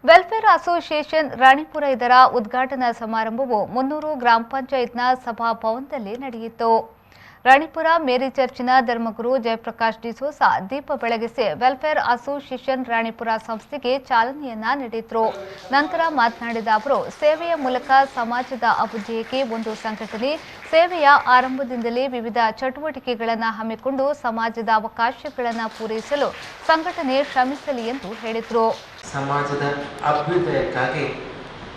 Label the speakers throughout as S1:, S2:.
S1: Welfare association Ranipura ಇದರ ಉದ್ಘಾಟನಾ ಸಮಾರಂಭವು 300 ಗ್ರಾಮ ಪಂಚಾಯತ್ನ ಸಭಾಭವನದಲ್ಲಿ ನಡೆಯಿತು. ರಾಣಿಪುರ ಮೇರಿ ಚರ್ಚಿನ ಧರ್ಮಗುರು ಜಯಪ್ರಕಾಶ್ ಡಿಸೋಸಾ ದೀಪ ಬೆಳಗಿಸಿ ವೆಲ್ಫೇರ್ ಅಸೋಸಿಯೇಷನ್ ರಾಣಿಪುರ ಸಂಸ್ಥೆಗೆ ಚಾಲನೆಯನ್ನ ನೀಡಿದರು. ನಂತರ ಮಾತನಾಡಿದ ಅವರು, ಸೇವೆಯ ಮೂಲಕ ಸಮಾಜದ ಅಭಿವೃದ್ಧಿಗೆ ಒಂದು ಸಂಘಟನೆ ಸೇವೆಯ ಆರಂಭದಿಂದಲೇ ವಿವಿಧ ಚಟುವಟಿಕೆಗಳನ್ನು ಹಮ್ಮಿಕೊಂಡು ಸಮಾಜದ ಅವಕಾಶಗಳನ್ನು ಪೂರೈಸಲು ಸಂಘಟನೆ ಶ್ರಮಿಸಲಿ ಎಂದು ಹೇಳಿದರು.
S2: ಸಮಾಜದ ಅಭ್ಯುದಯಕ್ಕಾಗಿ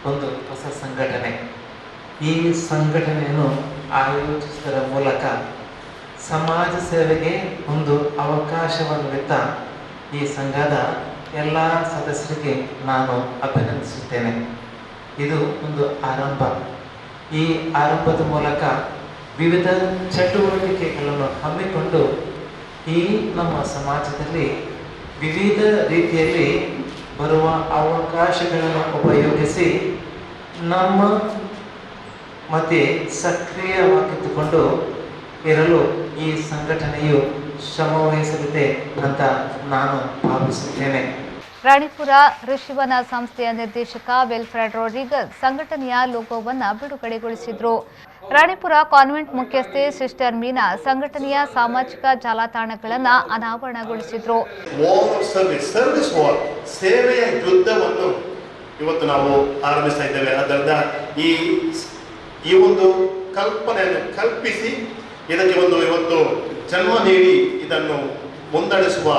S2: ಒಂದು ಹೊಸ ಸಂಘಟನೆ, ಈ ಸಂಘಟನೆಯನ್ನು ಆಯೋಜಿಸುವುದರ ಮೂಲಕ ಸಮಾಜ ಸೇವೆಗೆ ಒಂದು ಅವಕಾಶವನ್ನಿತ್ತ ಈ ಸಂಘದ ಎಲ್ಲ ಸದಸ್ಯರಿಗೆ ನಾನು ಅಭಿನಂದಿಸುತ್ತೇನೆ. ಇದು ಒಂದು ಆರಂಭ. ಈ ಆರಂಭದ ಮೂಲಕ ವಿವಿಧ ಚಟುವಟಿಕೆಗಳನ್ನು ಹಮ್ಮಿಕೊಂಡು ಈ ನಮ್ಮ ಸಮಾಜದಲ್ಲಿ ವಿವಿಧ ರೀತಿಯಲ್ಲಿ ಬರುವ ಅವಕಾಶಗಳನ್ನು ಉಪಯೋಗಿಸಿ ನಮ್ಮ ಮತ್ತೆ ಸಕ್ರಿಯವಾಗಿದ್ದುಕೊಂಡು ಇರಲು ಈ ಸಂಘಟನೆಯು ಶ್ರಮವಹಿಸಲಿದೆ ಅಂತ ನಾನು ಭಾವಿಸುತ್ತೇನೆ.
S1: ರಾಣಿಪುರ ಋಷಿವನ ಸಂಸ್ಥೆಯ ನಿರ್ದೇಶಕ ವಿಲ್ಫ್ರೆಡ್ ರೋಡ್ರಿಗಸ್ ಸಂಘಟನೆಯ ಲೋಗೋವನ್ನು ಬಿಡುಗಡೆಗೊಳಿಸಿದರು. ರಾಣಿಪುರ ಕಾನ್ವೆಂಟ್ ಮುಖ್ಯಸ್ಥೆ ಸಿಸ್ಟರ್ ಮೀನಾ ಸಂಘಟನೆಯ ಸಾಮಾಜಿಕ ಜಾಲತಾಣಗಳನ್ನು ಅನಾವರಣಗೊಳಿಸಿದರು.
S3: ಸೇವೆಯ ಯುದ್ಧವನ್ನು ಇವತ್ತು ನಾವು ಆರಂಭಿಸ್ತಾ ಇದ್ದೇವೆ. ಅದರಿಂದ ಈ ಒಂದು ಕಲ್ಪನೆಯನ್ನು ಕಲ್ಪಿಸಿ ಇದಕ್ಕೆ ಇವತ್ತು ಜನ್ಮ ನೀಡಿ ಇದನ್ನು ಮುನ್ನಡೆಸುವ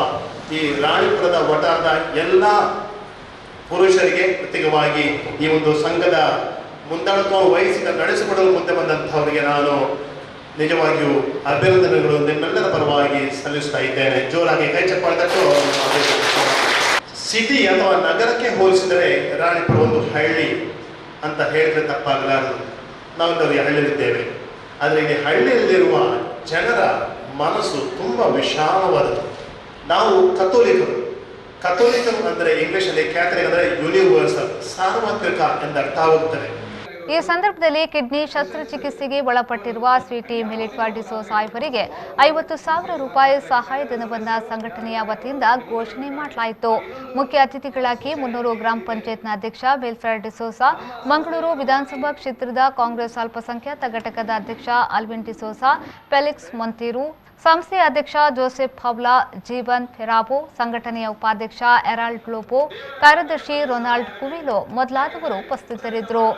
S3: ಈ ರಾಣಿಪುರದ ವಟಾರದ ಎಲ್ಲ ಪುರುಷರಿಗೆ ಪ್ರತ್ಯೇಕವಾಗಿ ಈ ಒಂದು ಸಂಘದ ಮುಂದಾಳತ್ವವನ್ನು ವಹಿಸಿ ನಡೆಸಿಕೊಡಲು ಮುಂದೆ ಬಂದಂಥವರಿಗೆ ನಾನು ನಿಜವಾಗಿಯೂ ಅಭಿನಂದನೆಗಳು ನಿಮ್ಮೆಲ್ಲರ ಪರವಾಗಿ ಸಲ್ಲಿಸ್ತಾ ಇದ್ದೇನೆ. ಜೋರಾಗಿ ಕೈ ಚಪ್ಪಾಳೆ ತಟ್ಟು. ಸಿಟಿ ಅಥವಾ ನಗರಕ್ಕೆ ಹೋಲಿಸಿದರೆ ರಾಣಿಪುರ ಒಂದು ಹಳ್ಳಿ ಅಂತ ಹೇಳಿದ್ರೆ ತಪ್ಪಾಗಲಾರದು. ನಾವೊಂದು ಹಳ್ಳಿಯಲ್ಲಿದ್ದೇವೆ, ಆದರೆ ಈ ಹಳ್ಳಿಯಲ್ಲಿರುವ ಜನರ ಮನಸ್ಸು ತುಂಬ ವಿಶಾಲವಾದದ್ದು. ನಾವು ಕಥೋಲಿಕರು ಅಂದರೆ ಇಂಗ್ಲಿಷಲ್ಲಿ ಕ್ಯಾಥಲಿಕ್ ಅಂದರೆ ಯೂನಿವರ್ಸಲ್, ಸಾರ್ವತ್ರಿಕ ಎಂದು ಅರ್ಥವಾಗುತ್ತದೆ.
S1: ಈ ಸಂದರ್ಭದಲ್ಲಿ ಕಿಡ್ನಿ ಶಸ್ತ್ರಚಿಕಿತ್ಸೆಗೆ ಒಳಪಟ್ಟಿರುವ ಸ್ವೀಟಿ ಮಿಲಿಟ್ವಾ ಡಿಸೋಸಾ ಇವರಿಗೆ 50,000 ರೂಪಾಯಿ ಸಹಾಯಧನವನ್ನು ಸಂಘಟನೆಯ ವತಿಯಿಂದ ಘೋಷಣೆ ಮಾಡಲಾಯಿತು. ಮುಖ್ಯ ಅತಿಥಿಗಳಾಗಿ 300 ಗ್ರಾಮ ಪಂಚಾಯತ್ನ ಅಧ್ಯಕ್ಷ ವಿಲ್ಫ್ರೆಡ್ ಡಿಸೋಸಾ, ಮಂಗಳೂರು ವಿಧಾನಸಭಾ ಕ್ಷೇತ್ರದ ಕಾಂಗ್ರೆಸ್ ಅಲ್ಪಸಂಖ್ಯಾತ ಘಟಕದ ಅಧ್ಯಕ್ಷ ಅಲ್ವಿನ್ ಡಿಸೋಸಾ, ಫೆಲಿಕ್ಸ್ ಮೊಂತೀರು, ಸಂಸ್ಥೆಯ ಅಧ್ಯಕ್ಷ ಜೋಸೆಫ್ ಹವ್ಲಾ, ಜೀವನ್ ಫೆರಾಬೋ, ಸಂಘಟನೆಯ ಉಪಾಧ್ಯಕ್ಷ ಎರಾಲ್ಡ್ ಗ್ಲೋಪೋ, ಕಾರ್ಯದರ್ಶಿ ರೊನಾಲ್ಡ್ ಕುವಿಲೋ ಮೊದಲಾದವರು ಉಪಸ್ಥಿತರಿದ್ದರು.